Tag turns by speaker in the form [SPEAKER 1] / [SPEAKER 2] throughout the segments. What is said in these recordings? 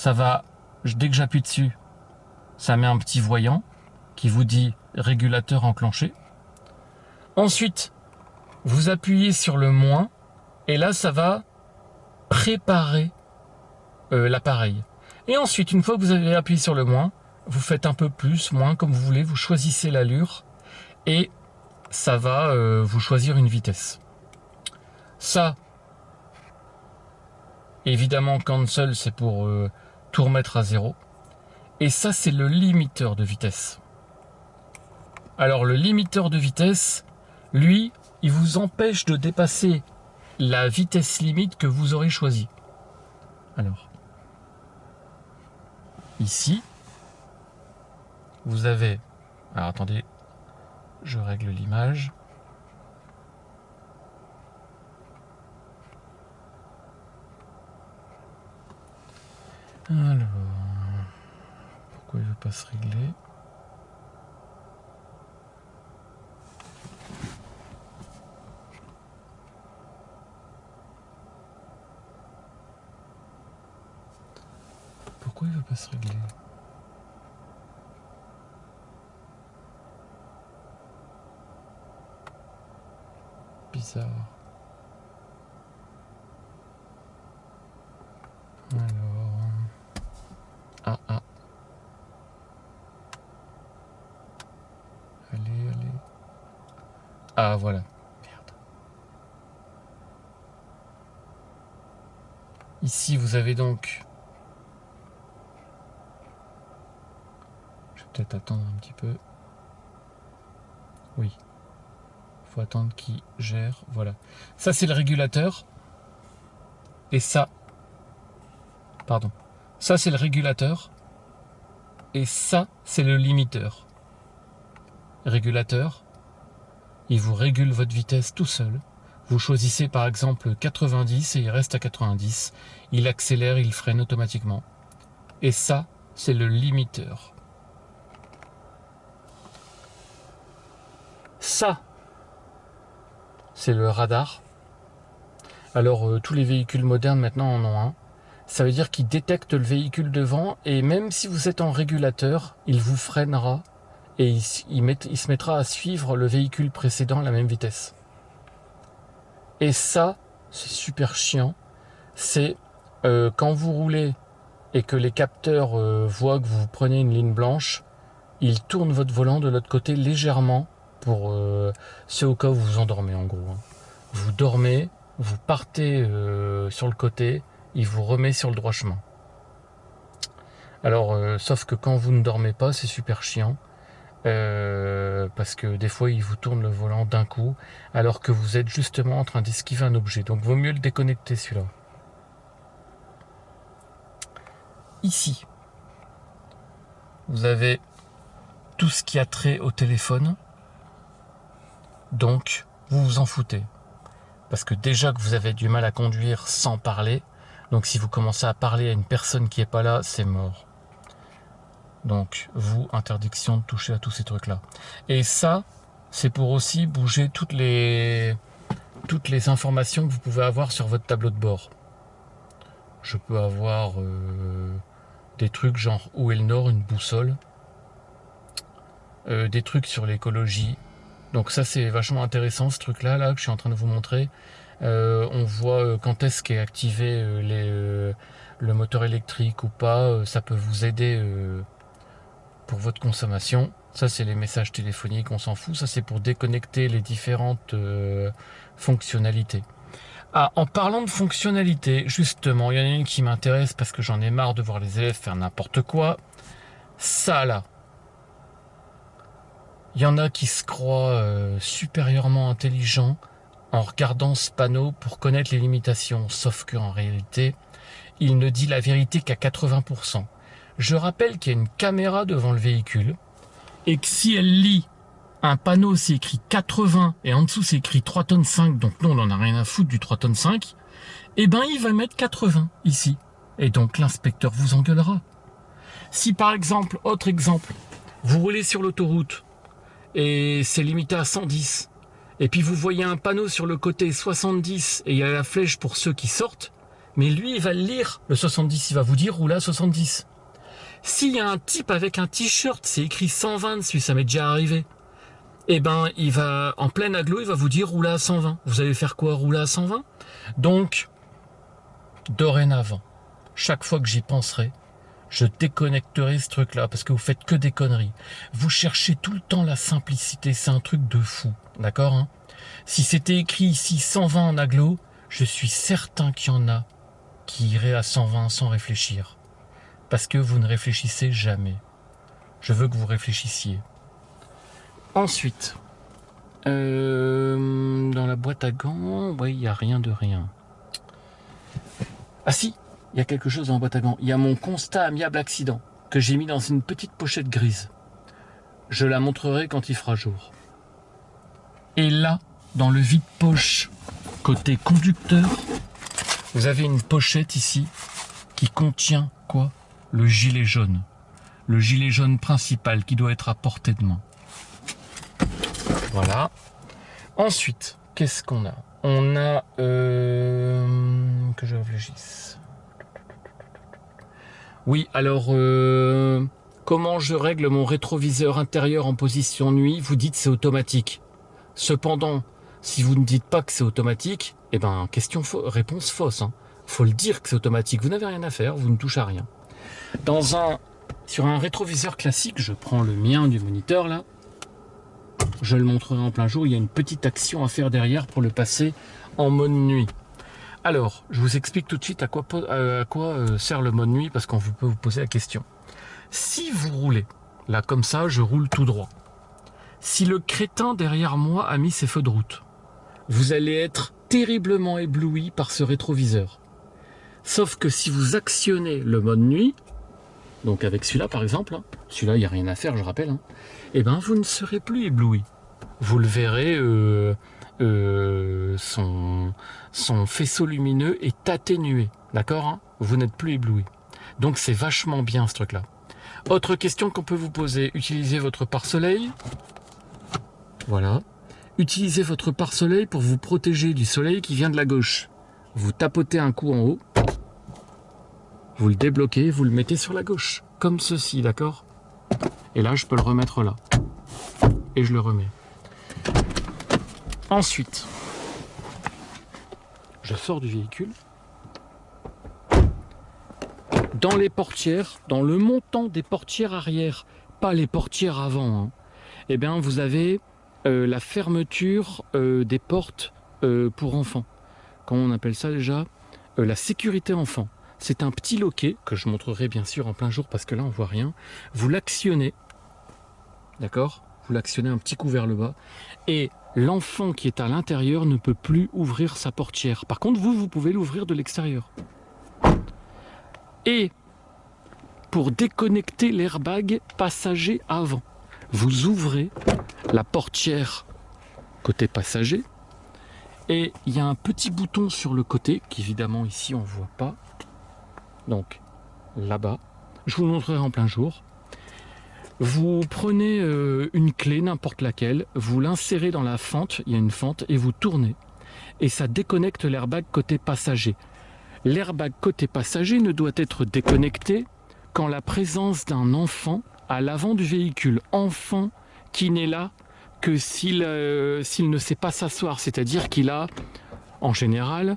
[SPEAKER 1] ça va, dès que j'appuie dessus, ça met un petit voyant qui vous dit régulateur enclenché. Ensuite, vous appuyez sur le moins et là, ça va préparer l'appareil. Et ensuite, une fois que vous avez appuyé sur le moins, vous faites un peu plus, moins, comme vous voulez, vous choisissez l'allure et ça va vous choisir une vitesse. Ça, évidemment, cancel, c'est pour tout remettre à zéro. Et ça, c'est le limiteur de vitesse. Alors, le limiteur de vitesse, lui, il vous empêche de dépasser la vitesse limite que vous aurez choisie. Alors, ici, vous avez... Alors, attendez, je règle l'image. Alors, pourquoi il ne veut pas se régler ? Pourquoi il ne veut pas se régler ? Bizarre. Alors... Ah. Allez. Ah, voilà. Merde. Ici, vous avez donc... Je vais peut-être attendre un petit peu. Oui. Il faut attendre qu'il gère. Voilà. Ça, c'est le régulateur. Et ça... Pardon. Ça, c'est le régulateur. Et ça, c'est le limiteur. Régulateur, il vous régule votre vitesse tout seul. Vous choisissez par exemple 90 et il reste à 90. Il accélère, il freine automatiquement. Et ça, c'est le limiteur. Ça, c'est le radar. Alors, tous les véhicules modernes maintenant en ont un. Ça veut dire qu'il détecte le véhicule devant et même si vous êtes en régulateur, il vous freinera et il se mettra à suivre le véhicule précédent à la même vitesse. Et ça, c'est super chiant. C'est quand vous roulez et que les capteurs voient que vous prenez une ligne blanche, ils tournent votre volant de l'autre côté légèrement pour c'est au cas où vous vous endormez en gros. Hein. Vous dormez, vous partez sur le côté, il vous remet sur le droit chemin. Alors, sauf que quand vous ne dormez pas, c'est super chiant. Parce que des fois, il vous tourne le volant d'un coup, alors que vous êtes justement en train d'esquiver un objet. Donc, vaut mieux le déconnecter, celui-là. Ici, vous avez tout ce qui a trait au téléphone. Donc, vous vous en foutez. Parce que déjà que vous avez du mal à conduire sans parler, donc si vous commencez à parler à une personne qui n'est pas là, c'est mort. Donc, vous, interdiction de toucher à tous ces trucs-là. Et ça, c'est pour aussi bouger toutes les informations que vous pouvez avoir sur votre tableau de bord. Je peux avoir des trucs genre où est le nord, une boussole. Des trucs sur l'écologie. Donc ça, c'est vachement intéressant, ce truc-là là, que je suis en train de vous montrer. On voit quand est-ce qu'est activé le moteur électrique ou pas. Ça peut vous aider pour votre consommation. Ça, c'est les messages téléphoniques, on s'en fout. Ça, c'est pour déconnecter les différentes fonctionnalités. Ah, en parlant de fonctionnalités, justement, il y en a une qui m'intéresse parce que j'en ai marre de voir les élèves faire n'importe quoi. Ça, là. Il y en a qui se croient supérieurement intelligents en regardant ce panneau pour connaître les limitations. Sauf qu'en réalité, il ne dit la vérité qu'à 80%. Je rappelle qu'il y a une caméra devant le véhicule et que si elle lit un panneau, c'est écrit 80 et en dessous c'est écrit 3 tonnes 5, donc nous on en a rien à foutre du 3 tonnes 5, eh ben il va mettre 80 ici. Et donc l'inspecteur vous engueulera. Si par exemple, autre exemple, vous roulez sur l'autoroute et c'est limité à 110, et puis vous voyez un panneau sur le côté 70 et il y a la flèche pour ceux qui sortent, Mais lui, il va le lire, le 70, il va vous dire roulez à 70. S'il y a un type avec un t-shirt, c'est écrit 120 dessus, ça m'est déjà arrivé. Eh ben, il va, en plein agglo, il va vous dire roulez à 120. Vous allez faire quoi, rouler à 120? Donc, dorénavant, chaque fois que j'y penserai, je déconnecterai ce truc-là, parce que vous faites que des conneries. Vous cherchez tout le temps la simplicité, c'est un truc de fou, d'accord, hein? Si c'était écrit ici 120 en agglo, je suis certain qu'il y en a qui iraient à 120 sans réfléchir. Parce que vous ne réfléchissez jamais. Je veux que vous réfléchissiez. Ensuite, dans la boîte à gants, ouais, il n'y a rien de rien. Ah si, il y a quelque chose dans la boîte à gants. Il y a mon constat amiable accident que j'ai mis dans une petite pochette grise. Je la montrerai quand il fera jour. Et là, dans le vide-poche, côté conducteur, vous avez une pochette ici qui contient quoi? Le gilet jaune. Le gilet jaune principal qui doit être à portée de main. Voilà. Ensuite, qu'est-ce qu'on a? On a... que je réfléchisse. Oui, alors... comment je règle mon rétroviseur intérieur en position nuit? Vous dites c'est automatique. Cependant, si vous ne dites pas que c'est automatique, eh ben, réponse fausse. Hein. Faut le dire que c'est automatique. Vous n'avez rien à faire, vous ne touchez à rien. Sur un rétroviseur classique, je prends le mien du moniteur là. Je le montrerai en plein jour. Il y a une petite action à faire derrière pour le passer en mode nuit. Alors, je vous explique tout de suite à quoi sert le mode nuit parce qu'on peut vous poser la question. Si vous roulez, là comme ça, je roule tout droit. Si le crétin derrière moi a mis ses feux de route, vous allez être terriblement ébloui par ce rétroviseur. Sauf que si vous actionnez le mode nuit, donc avec celui-là par exemple, hein, celui-là il n'y a rien à faire je rappelle, hein, eh ben vous ne serez plus ébloui. Vous le verrez, son faisceau lumineux est atténué, d'accord, hein, vous n'êtes plus ébloui. Donc c'est vachement bien ce truc-là. Autre question qu'on peut vous poser, utilisez votre pare-soleil. Voilà. Utilisez votre pare-soleil pour vous protéger du soleil qui vient de la gauche. Vous tapotez un coup en haut. Vous le débloquez, vous le mettez sur la gauche. Comme ceci, d'accord? Et là, je peux le remettre là. Et je le remets. Ensuite, je sors du véhicule. Dans les portières, dans le montant des portières arrière, pas les portières avant, hein, eh bien, vous avez... la fermeture des portes pour enfants. Comment on appelle ça déjà? La sécurité enfant. C'est un petit loquet que je montrerai bien sûr en plein jour parce que là on voit rien. Vous l'actionnez, d'accord? Vous l'actionnez un petit coup vers le bas et l'enfant qui est à l'intérieur ne peut plus ouvrir sa portière. Par contre vous pouvez l'ouvrir de l'extérieur. Et pour déconnecter l'airbag passager avant, vous ouvrez la portière côté passager et il y a un petit bouton sur le côté qu'évidemment ici on ne voit pas, donc là-bas, je vous le montrerai en plein jour. Vous prenez une clé, n'importe laquelle, vous l'insérez dans la fente, il y a une fente, et vous tournez et ça déconnecte l'airbag côté passager. L'airbag côté passager ne doit être déconnecté qu'en la présence d'un enfant à l'avant du véhicule, enfant qui n'est là que s'il ne sait pas s'asseoir, c'est-à-dire qu'il a, en général,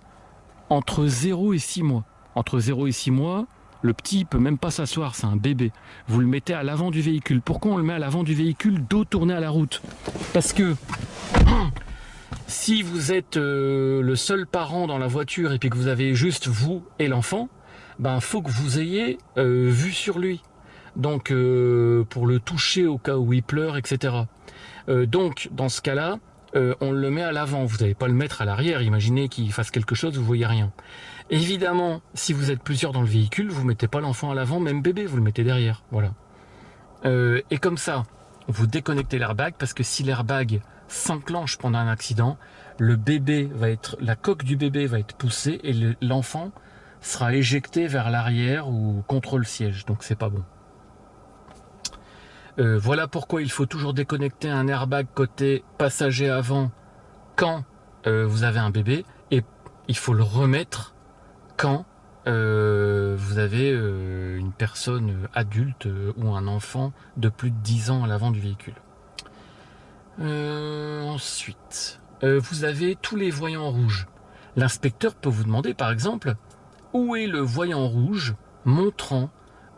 [SPEAKER 1] entre 0 et 6 mois. Entre 0 et 6 mois, le petit ne peut même pas s'asseoir, c'est un bébé. Vous le mettez à l'avant du véhicule. Pourquoi on le met à l'avant du véhicule, dos tourné à la route? Parce que si vous êtes le seul parent dans la voiture et puis que vous avez juste vous et l'enfant, ben faut que vous ayez vue sur lui. Donc pour le toucher au cas où il pleure, etc. Donc dans ce cas-là, on le met à l'avant. Vous n'allez pas le mettre à l'arrière. Imaginez qu'il fasse quelque chose, vous voyez rien. Évidemment, si vous êtes plusieurs dans le véhicule, vous ne mettez pas l'enfant à l'avant, même bébé, vous le mettez derrière. Voilà. Et comme ça, vous déconnectez l'airbag parce que si l'airbag s'enclenche pendant un accident, la coque du bébé va être poussée et l'enfant sera éjecté vers l'arrière ou contre le siège. Donc c'est pas bon. Voilà pourquoi il faut toujours déconnecter un airbag côté passager avant quand vous avez un bébé, et il faut le remettre quand vous avez une personne adulte ou un enfant de plus de 10 ans à l'avant du véhicule. Ensuite, vous avez tous les voyants rouges. L'inspecteur peut vous demander par exemple où est le voyant rouge montrant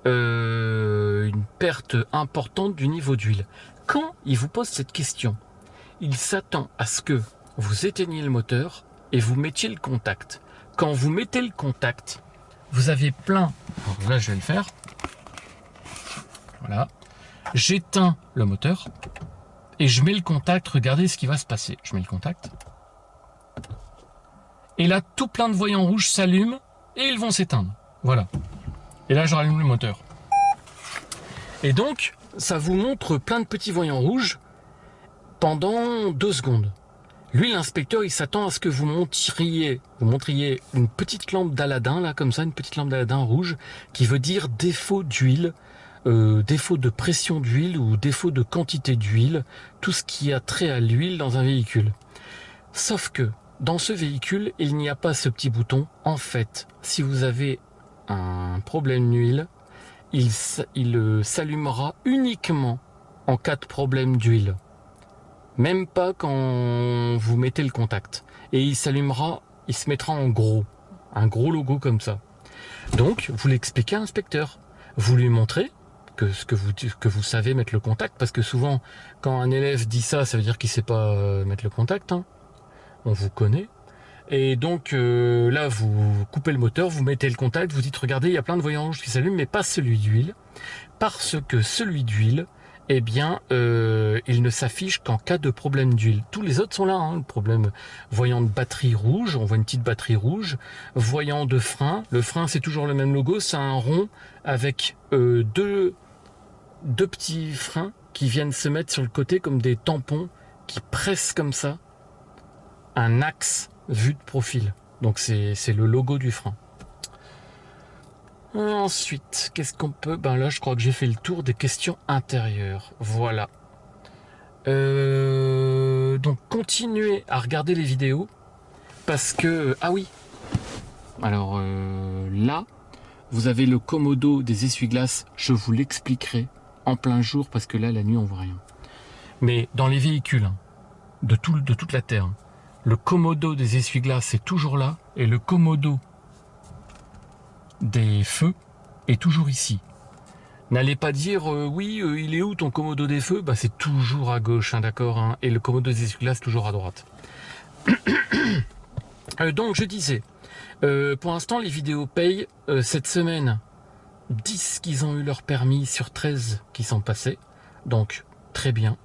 [SPEAKER 1] une perte importante du niveau d'huile. Quand il vous pose cette question, il s'attend à ce que vous éteigniez le moteur et vous mettiez le contact. Quand vous mettez le contact, vous avez plein... Alors là, je vais le faire. Voilà. J'éteins le moteur et je mets le contact. Regardez ce qui va se passer. Je mets le contact. Et là, tout plein de voyants rouges s'allument et ils vont s'éteindre. Voilà. Et là, je rallume le moteur. Et donc, ça vous montre plein de petits voyants rouges pendant 2 secondes. Lui, l'inspecteur, il s'attend à ce que vous montriez une petite lampe d'Aladin, là, comme ça, une petite lampe d'Aladin rouge, qui veut dire défaut d'huile, défaut de pression d'huile ou défaut de quantité d'huile, tout ce qui a trait à l'huile dans un véhicule. Sauf que, dans ce véhicule, il n'y a pas ce petit bouton. En fait, si vous avez un problème d'huile, il s'allumera uniquement en cas de problème d'huile. Même pas quand vous mettez le contact. Et il s'allumera, il se mettra en gros. Un gros logo comme ça. Donc, vous l'expliquez à l'inspecteur. Vous lui montrez que vous savez mettre le contact. Parce que souvent, quand un élève dit ça, ça veut dire qu'il ne sait pas mettre le contact. Hein. On vous connaît. Et donc, là, vous coupez le moteur, vous mettez le contact, vous dites, regardez, il y a plein de voyants rouges qui s'allument, mais pas celui d'huile. Parce que celui d'huile, eh bien, il ne s'affiche qu'en cas de problème d'huile. Tous les autres sont là, hein, le problème voyant de batterie rouge, on voit une petite batterie rouge, voyant de frein, le frein c'est toujours le même logo, c'est un rond avec deux petits freins qui viennent se mettre sur le côté comme des tampons qui pressent comme ça un axe vu de profil. Donc c'est le logo du frein. Ensuite, qu'est-ce qu'on peut... Ben là, je crois que j'ai fait le tour des questions intérieures. Voilà. Donc, continuez à regarder les vidéos. Parce que... Ah oui. Alors, là, vous avez le commodo des essuie-glaces. Je vous l'expliquerai en plein jour. Parce que là, la nuit, on voit rien. Mais dans les véhicules, hein, de toute la Terre, le commodo des essuie-glaces est toujours là. Et le commodo des feux est toujours ici. N'allez pas dire oui, il est où ton commodo des feux? Bah, c'est toujours à gauche, hein, d'accord, hein, et le commodo des essuie-glaces toujours à droite. Donc je disais, pour l'instant les vidéos payent. Cette semaine, 10 qui ont eu leur permis sur 13 qui sont passés, donc très bien.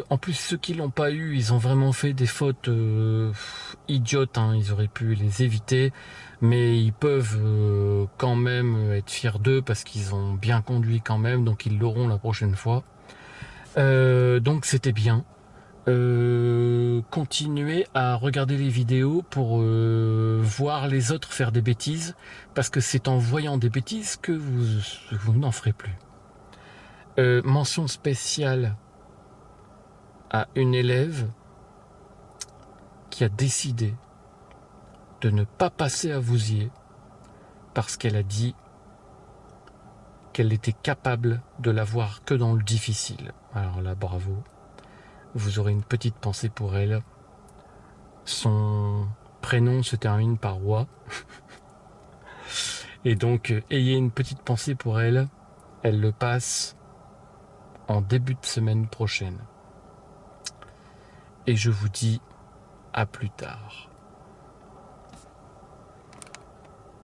[SPEAKER 1] En plus, ceux qui l'ont pas eu, ils ont vraiment fait des fautes idiotes, hein, ils auraient pu les éviter, mais ils peuvent quand même être fiers d'eux parce qu'ils ont bien conduit quand même, donc ils l'auront la prochaine fois. Donc c'était bien. Continuez à regarder les vidéos pour voir les autres faire des bêtises, parce que c'est en voyant des bêtises que vous n'en ferez plus. Mention spéciale à une élève qui a décidé de ne pas passer à Vouziers parce qu'elle a dit qu'elle était capable de l'avoir que dans le difficile. Alors là, bravo. Vous aurez une petite pensée pour elle. Son prénom se termine par Roi. Et donc, ayez une petite pensée pour elle. Elle le passe en début de semaine prochaine. Et je vous dis à plus tard.